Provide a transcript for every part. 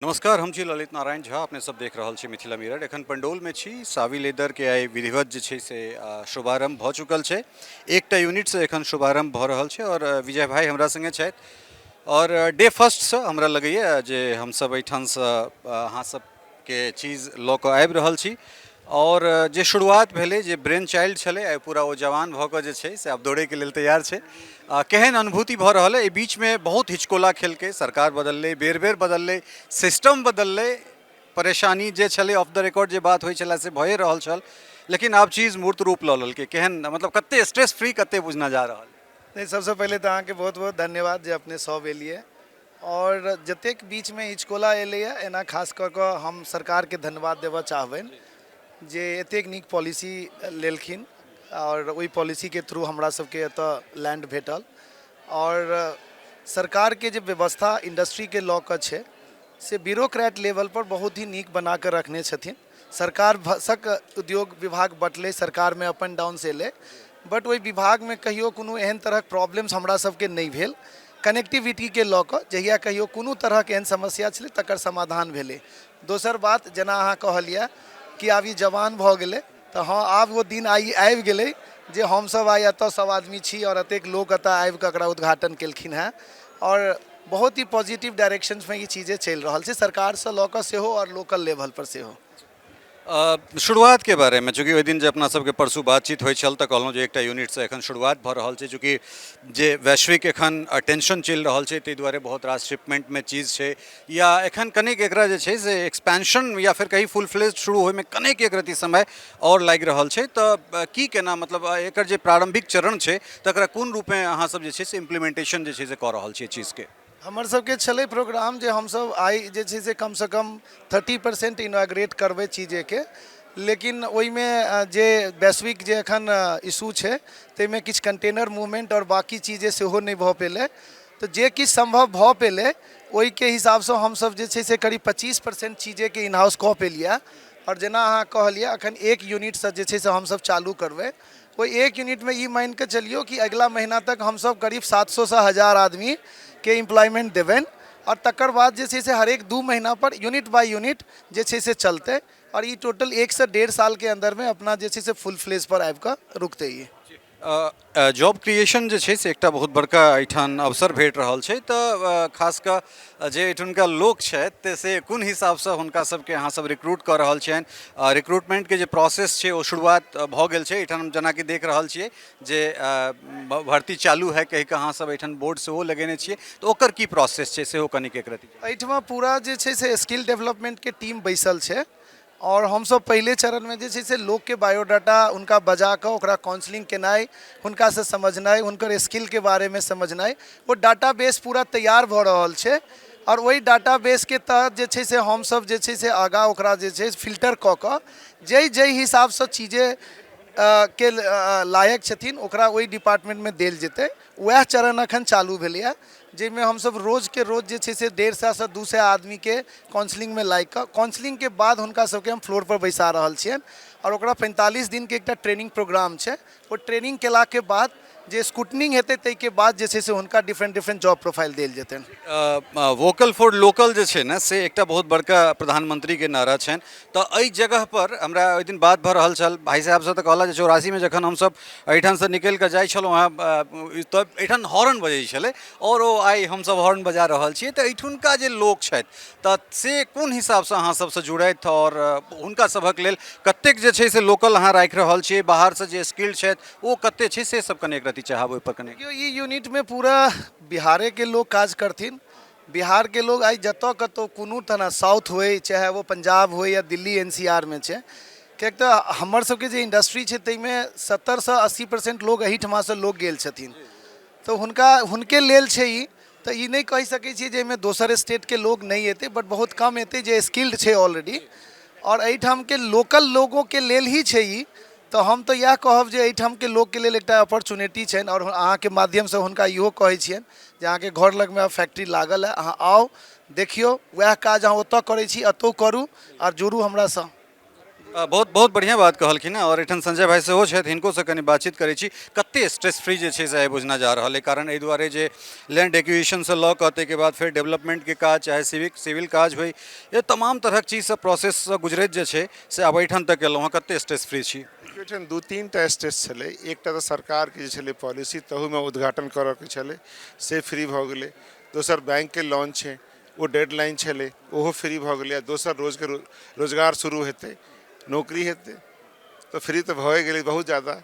नमस्कार, हम छी ललित नारायण झा। अपने सब देख रहल छी मिथिला मिरर। एखन पंडौल में छी। सावी लेदर के आइ विधिवत जे छै से शुभारंभ भ चुकल छै। एकटा यूनिट से एखन शुभारंभ भ रहल छै और विजय भाई हमरा संगे छथि। और डे फर्स्ट से हमरा लगैए जे हम सब एठाम से अहाँ सबके चीज लऽ कऽ आबि रहल छी। और जे शुरुआत भेलै, जे ब्रेन चाइल्ड छलै, आइ पूरा ओ जवान भऽ कऽ जे छै से आब दौड़ैके लेल तैयार छै। केहन अनुभूति भऽ रहल है? एहि बीचमे बहुत हिचकोला खेलकै, सरकार बदललै, बेर बेर बदललै, सिस्टम बदललै, परेशानी जे छलै ऑफ द रिकॉर्ड जे बात होइ छलै से भए रहल छल, लेकिन आब चीज मूर्त रूप लऽ लेलकै। केहन, मतलब कते स्ट्रेस फ्री कते बुझना जा रहल? नहीं, सबसे पहले तो अहाँके बहुत बहुत धन्यवाद जे अपने सब एलिए। और जतेक बीच में हिचकोला एलै एना खास कऽ कऽ हम सरकारके धन्यवाद देबऽ चाहबनि जे एतेक नीक पॉलिसी लेलखिन और ओहि पॉलिसीके थ्रू हमरा सबके एतऽ लैंड भेटल। और सरकारके जे व्यवस्था इंडस्ट्रीके लऽ कऽ छै से ब्यूरोक्रेट लेवल पर बहुत ही नीक बना कऽ रखने छथिन। सरकार भसक उद्योग विभाग बटलै, सरकार में अप एंड डाउन से एलै, बट ओहि विभाग में कहियो कोनो एहन तरहक प्रॉब्लम्स हमरा सबके नहीं भेल। कनेक्टिविटी के लऽ कऽ जहिया कहियो कोनो तरहक एहन समस्या छलै तकर समाधान भेलै। दोसर बात, जेना अहाँ कहलिए कि आब ई जवान भऽ गेलै, तऽ हाँ, आब वो दिन आबि गेलै जे हमसब आइ एतऽ सब आदमी छी और एतेक लोक एतऽ आबि कऽ एकरा उद्घाटन केलखिन हेँ। और बहुत ही पॉजिटिव डायरेक्शंस में ये चीज़ें चल रहा है, सरकार से लऽ कऽ सेहो और लोकल लेवल पर सेहो। शुरुआत के बारे में, चूँकि ओहि दिन जे अपना सबके परसू बातचीत होइ छल तऽ कहलहुँ जे एकटा यूनिट से एखन शुरुआत भऽ रहल छै, चूँकि जे वैश्विक एखन टेंशन चलि रहल छै ताहि दुआरे बहुत रास शिपमेंट में चीज छै, या एखन कनेक एकरा जे छै से एक्सपेंशन या फिर कहीं फुल फ्लेज शुरू होइमे कनेक एक रत्ती समय और लागि रहल छै। तऽ की केना, मतलब एकर जे प्रारंभिक चरण छै तकरा कोन रूपमे अहाँ सब जे छै से इम्प्लीमेंटेशन जे छै से कऽ रहल छियै चीजके? हमर सबके छलै प्रोग्राम जे हमसब आइ जे छै से कम से कम 30% इनॉग्रेट करबै चीजेके, लेकिन ओहिमे जे वैश्विक जे एखन इशू छै ताहिमे किछु कंटेनर मूवमेंट और बाकी चीजें सेहो नहीं भऽ पेलै। तो जे किछु संभव भऽ पेलै ओहिके हिसाबसँ हमसब जे छै से करीब 25% चीजेके इन हाउस कऽ पेलिए। और जेना अहाँ कहलिए अखन एक यूनिटसँ जे छै से हमसब चालू करबै। ओहि एक यूनिट में ई मान के चलियो कि अगला महीना तक हमसब करीब 700 से 1000 आदमी के एम्प्लॉयमेंट देबनि। और तकर बाद जे छै से हरेक 2 महीना पर यूनिट बाय यूनिट जे छै से चलते। और ये टोटल 1 से 1.5 साल के अंदर में अपना जे छै से फुल फ्लेज पर आबि कऽ रुकतै। ये जॉब क्रिएशन जे छै से एकटा बहुत बड़का एहिठाम अवसर भेट रहल छै। तऽ खास कऽ जे एहिठुनका लोक छथि तऽ से कोन हिसाबसँ हुनका सबके अहाँ सब रिक्रूट कऽ रहल छियनि? रिक्रूटमेंटके जे प्रोसेस छै ओ शुरुआत भऽ गेल छै एहिठाम, जेनाकि देख रहल छियै जे भर्ती चालू है कहि कऽ अहाँ सब एहिठाम बोर्ड सेहो लगेने छियै, तऽ ओकर की प्रोसेस छै सेहो कनिक एक रत्ती? एहिठमा पूरा जे छै से स्किल डेवलपमेंट के टीम बैसल छै। और हम सब पहले चरण में जे छै से लोग के बायोडाटा उनका बजा कऽ ओकरा काउंसलिंग केनाइ, हुनका से समझनाइ, हुनकर स्किल के बारे में समझनाइ, वो डाटाबेस पूरा तैयार भऽ रहल छै। और वही डाटाबेस के तहत जे छै से हम सब जे छै से आगाँ ओकरा जे छै फिल्टर कऽ कऽ जै हिसाबसँ चीजें के लायक छथिन ओकरा ओहि डिपार्टमेंट में देल जेतै। वह चरण अखन चालू भेलैए, जाहिमे हमसब रोज के रोज जे छै से 150 से 200 आदमी के काउंसलिंग में लागि कऽ काउंसलिंग के बाद हुनका सबके हम फ्लोर पर बैसा रहल छियनि। और ओकरा 45 दिन के एकटा ट्रेनिंग प्रोग्राम छै। वो ट्रेनिंग केला के बाद जे स्कूटनिंग हेतै ताहिके बाद जे छै से हुनका डिफरेंट जॉब प्रोफाइल देल जेतनि। वोकल फॉर लोकल जे छै ने से एकटा बहुत बड़का प्रधानमंत्री के नारा छनि। तऽ एहि जगह पर हमरा ओहि दिन बात भऽ रहल छल, भाई साहब से तऽ कहला जे 84 में जखन हमसब एहिठाम से निकलि कऽ जाइ छलहुँ हँ तऽ एहिठाम हॉर्न बजै छलै, और ओ आइ हमसब हॉर्न बजा रहल छियै। तऽ एहिठुनका जे लोक छथि तऽ से कोन हिसाबसँ अहाँ सबसँ जुड़थि, और हुनका सभक लेल कतेक जे छै से लोकल अहाँ राखि रहल छियै, बाहरसँ जे स्किल्ड छथि ओ कते छै से सब कने एक रत्ती चाहब ओहि पर कने? ई यूनिट में पूरा बिहारे के लोग काज करथिन। बिहार के लोग आई जतऽ कतौ कोनो तरह साउथ होए चाहे वो पंजाब हो या दिल्ली एनसीआर में छै, किएक तऽ हमर सबके जे इंडस्ट्री छै ताहिमे 70 से 80% लोग एहिठमा से लोग गेल छथिन। तो हुनके लेल छै ई। तऽ ई नहीं कहि सकै छियै जे एहिमे दोसर स्टेट के लोग नहीं एतै, बट बहुत कम एतै जे स्किल्ड छै ऑलरेडी। और एहिठाम के लोकल लोगों के लेल ही छै ई। तो हम तो यह कहब जे एहिठाम के लोग के लेल एकटा अपॉर्चुनिटी छनि। और अहाँ के माध्यम से हुनका इहो कहै छियनि जे अहाँ के घर लग में फैक्ट्री लागल है, अहाँ आउ देखियो, वह काज अहाँ ओतऽ करै छी एतौ करू और जुड़ू हमरा सँ। बहुत बहुत बढ़िया बात कहलखिन हैं और एठन संजय भाई सेहो छथि, हिनको से कनि बातचीत करै छी। कते स्ट्रेस फ्री जे छै से आइ बुझना जा रहल है, कारण एहि दुआरे जे लैंड एक्विजिशन से लऽ कऽ ताहिके बाद फेर डेवलपमेंट के काज चाहे सिविल काज होय, ये तमाम तरहक चीज से प्रोसेस से गुजरैत जे छै से आब एहिठाम तक एलहुँ हँ। कते स्ट्रेस फ्री छी? एहिठाम दू तीन टा स्टेज छलै। एकटा तऽ सरकारके जे छलै पॉलिसी, तहूमे उद्घाटन करऽके छलै, से फ्री भऽ गेलै। दोसर बैंकके लोन छै, ओ डेडलाइन छलै, ओहो फ्री भऽ गेलै। आ दोसर रोजगार शुरू हेतै, नौकरी हेतै, तऽ फ्री तऽ भए गेलै बहुत ज़्यादा।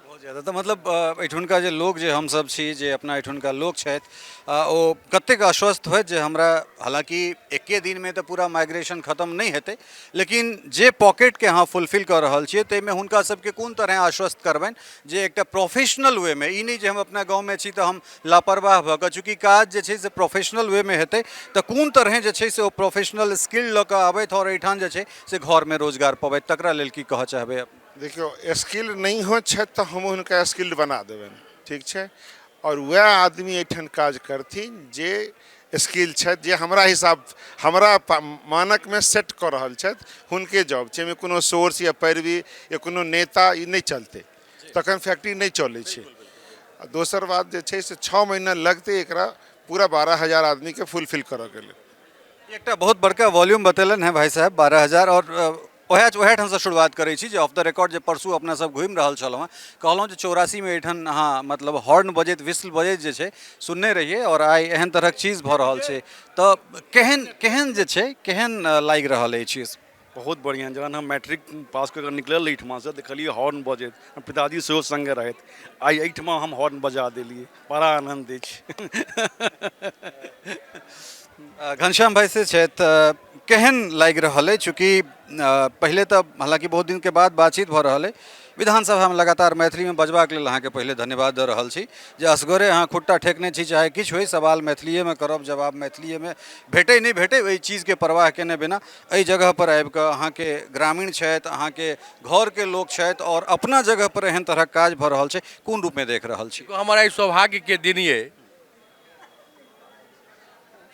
बहुत ज़्यादा तऽ मतलब एहिठुनका जे लोग जे हमसब छी, जे अपना एहिठुनका लोग छथि, ओ कतेक आश्वस्त होइत जे हमरा, हालांकि एके दिन में तो पूरा माइग्रेशन खत्म नहीं हेतै, लेकिन जे पॉकेट के अहाँ फुलफिल कर रहल छियै ताहिमे हुनका सबके कोन तरह आश्वस्त करबनि जे एकटा प्रोफेशनल वे में, ई नहीं जे हम अपना गाँव में छी तऽ हम लापरवाह भऽ कऽ, चूँकि काज जे छै से प्रोफेशनल वे में हेतै तऽ कोन तरह जे छै से ओ प्रोफेशनल स्किल लऽ कऽ आबथि और एहिठाम जे छै से घर में रोजगार पबथि, तकरा लेल की कहऽ चाहबै अपने? देखियौ, स्किल नहीं हो छथि तऽ हम हुनका स्किल्ड बना देबनि, ठीक छै। और वह आदमी एहिठाम काज करथिन जे स्किल छथि, जे हमरा मानक में सेट कऽ रहल छथि, हुनके जॉब छै। एहिमे कोनो सोर्स या पैरवी या कोनो नेता ई नहीं चलतै, तखन फैक्ट्री नहीं चलै छै। आ दोसर बात जे छै से 6 महीना लगतै एकरा पूरा 12,000 आदमी के फुलफिल करऽ के लेल। एकटा बहुत बड़का वॉल्यूम बतेलन है भाई साहब, 12,000। और ओहे ठाम से शुरुआत करै छी जे ऑफ द रिकॉर्ड जे परसू अपना सब घूमि रहल छलहुँ हैं, कहलहुँ जे 84 में एहिठाम अहाँ मतलब हॉर्न बजैत, विस्ल बजैत जे छै सुनने रहिए, और आइ एहन तरहक चीज भऽ रहल छै। तऽ केहन जे छै, केहन लागि रहल अछि चीज? बहुत बढ़िया। जखन हम मैट्रिक पास कर निकलल एहिठमा से देखलिए हॉर्न बजैत, पिताजी सेहो संगे रहथि, आइ एहिठमा हम हॉर्न बजा देलिए, बड़ा आनंद अछि। घनश्याम भाई से छथि, केहन लागि रहल है? चूँकि पहले तो हालांकि बहुत दिन के बाद बातचीत भऽ रहल है, विधानसभा में लगातार मैथिली में बजबाक लेल अहाँके पहले धन्यवाद दऽ रहल छी जे असगरे अहाँ खुट्टा ठेकने छी, चाहे किछु होय, सवाल मैथिलीए में करब, जवाब मैथिलीए में भेटै नहीं भेटै, ओहि चीज़ के परवाह केने बिना एहि जगह पर आबि कऽ अहाँके ग्रामीण छथि, अहाँके घर के लोग छथि, और अपना जगह पर एहन तरहक काज भऽ रहल छै, कोन रूप में देख रहल छी? हमारा ई सौभाग्य के दिन ये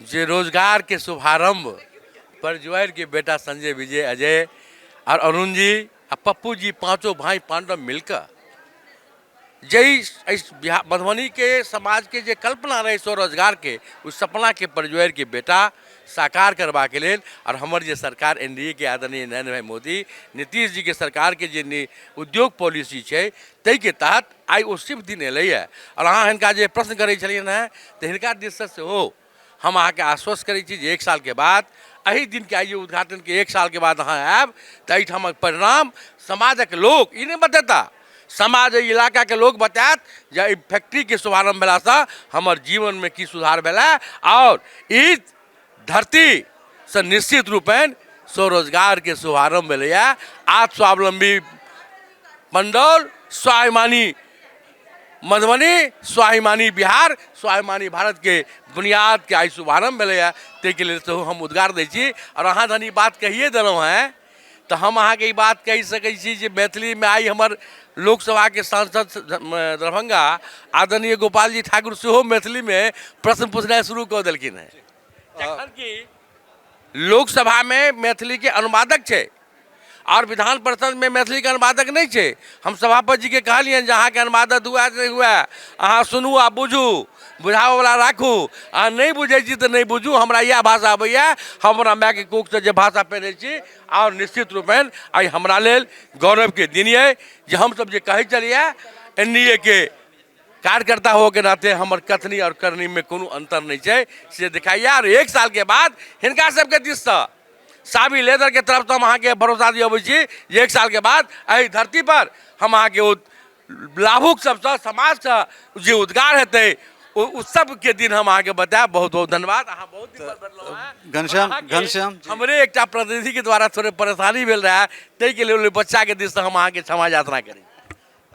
जे रोजगार के शुभारंभ परजुआर के बेटा संजय, विजय, अजय और अरुण जी और पप्पू जी, पांचों भाई पांडव मिलकर जय मधुबनी के समाज के जे कल्पना रहे स्वरोजगार के, उस सपना के परजुआर के बेटा साकार करवा के लेल, और हमार जे सरकार एनडीए के आदरणीय नरेंद्र भाई मोदी, नीतीश जी के सरकार के जे उद्योग पॉलिसी है, तै के तहत आई ओ शुभ दिन एलैए। और अहाँ हिनका जे प्रश्न करै छलियनि हैं तऽ हिनका दिससँ सेहो हम अहाँके आश्वस्त करै छी जे 1 साल के बाद, एही दिन के आइए उद्घाटन के 1 साल के बाद अहाँ आयब तऽ एहिठामक परिणाम समाजक लोग ई नहीं बतेता, समाज इलाका के लोग बतायत जे ई फैक्ट्री के शुभारंभ भेलासँ हमर जीवन में की सुधार भेला, और ई धरती से निश्चित रूपेण स्वरोजगार के शुभारंभ भेलैया। आत्म स्वावलंबी मंडल, स्वाभिमानी मधुबनी, स्वाभिमानी बिहार, स्वाभिमानी भारत के बुनियाद के आई शुभारंभ भेलैया, ताहिके लेल सेहो हम उद्गार दै छी। और अहाँ धन ई बात कहिए देलहुँ हैं तो हम अहाँके ई बात कहि सकै छी जे मैथिली में आई हमर लोकसभा के सांसद दरभंगा आदरणीय गोपाल जी ठाकुर सेहो मैथिली में प्रश्न पूछनाइ शुरू कऽ देलखिन हैं, जखन कि लोकसभा में मैथिली के अनुवादक छै और विधान परिषद में मैथिली के अनुवादक नहीं छै। हम सभापति जी के कहलियन जे अहाँ के अनुवादक हुआ नहीं हुआ, अहाँ सुनू आ बुझू, बुझाव वाला राखू, अहाँ नहीं बुझे छी तो नहीं बुझू, हमरा यह भाषा आबैया, हमरा माय के कोख से जे भाषा पढ़े छी। और निश्चित रूपेण आई हमरा लेल गौरव के दिन है जे हम सब जे कहे चलिए एनडीए के कार्यकर्ता हो के नाते हमर कथनी और करनी में कोनो अंतर नहीं है, से दिखाइए। और 1 साल के बाद हिनका सबके दिस से सावी लेदर के तरफ से हम अहाँके भरोसा दियबै छी जे 1 साल के बाद एहि धरती पर हम अहाँके लाभुक सबसे समाज से जे उद्गार हेतै उस सब के दिन हम अहाँके बतायब। बहुत बहुत धन्यवाद। अहाँ बहुत दिन पर बैठलहुँ हैं। घनश्याम जी। हमरे एकटा प्रतिनिधि के द्वारा थोड़े परेशानी भेल रहा, ताहि के लेल बच्चा के दिस से हम अहाँके क्षमा याचना करी।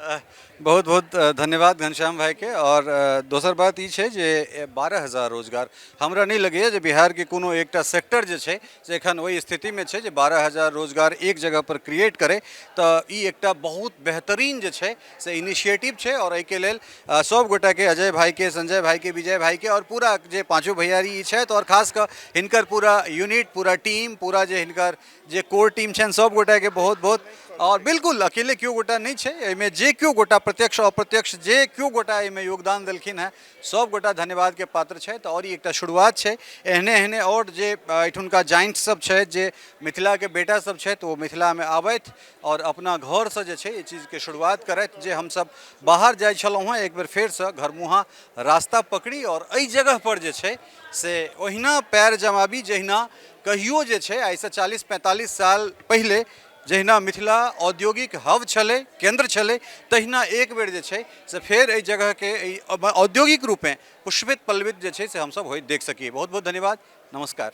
बहुत बहुत धन्यवाद घनश्याम भाई के। और दोसर बात ई छै जे 12,000 रोजगार हमरा नहीं लगैए जे बिहार के कोनो एकटा सेक्टर जे छै से एखन ओहि स्थिति में छै जे 12,000 रोजगार एक जगह पर क्रिएट करे। तऽ ई एकटा बहुत बेहतरीन जे छै से इनिशिएटिव छै और एहिके लेल सब गोटा के, अजय भाई के, संजय भाई के, विजय भाई के और पूरा जे पांचों भैयारी ई छथि और खास कऽ हिनकर पूरा यूनिट, पूरा टीम, पूरा जे हिनकर जे कोर टीम छनि सब गोटा के बहुत बहुत। और बिल्कुल अकेले क्यों गोटा नहीं छै एहिमे, जे क्यों गोटा प्रत्यक्ष अप्रत्यक्ष जे क्यों गोटा एहिमे योगदान देलखिन हैं सब गोटा धन्यवाद के पात्र छथि। और ई एकटा शुरुआत छै, एहने एहने और जे एहिठुनका जाइंट सब छथि, जे मिथिला के बेटा सब छथि, वो मिथिला में आबथि और अपना घर से जे छै ई चीज के शुरुआत करथि। जे हम सब बाहर जाइ छलहुँ हैं एक बेर फेर से घरमुहा रास्ता पकड़ी और एहि जगह पर जे छै से ओहिना पैर जमाबी जहिना कहियो जे छै आइसँ 40-45 साल पहिले जहिना मिथिला औद्योगिक हब छलै, केंद्र छलै, तहिना एक बेर जे छै से फेर एहि जगह के औद्योगिक रूप में पुष्पित पल्लवित जे छै से हमसब होइत देख सकिए। बहुत बहुत धन्यवाद, नमस्कार।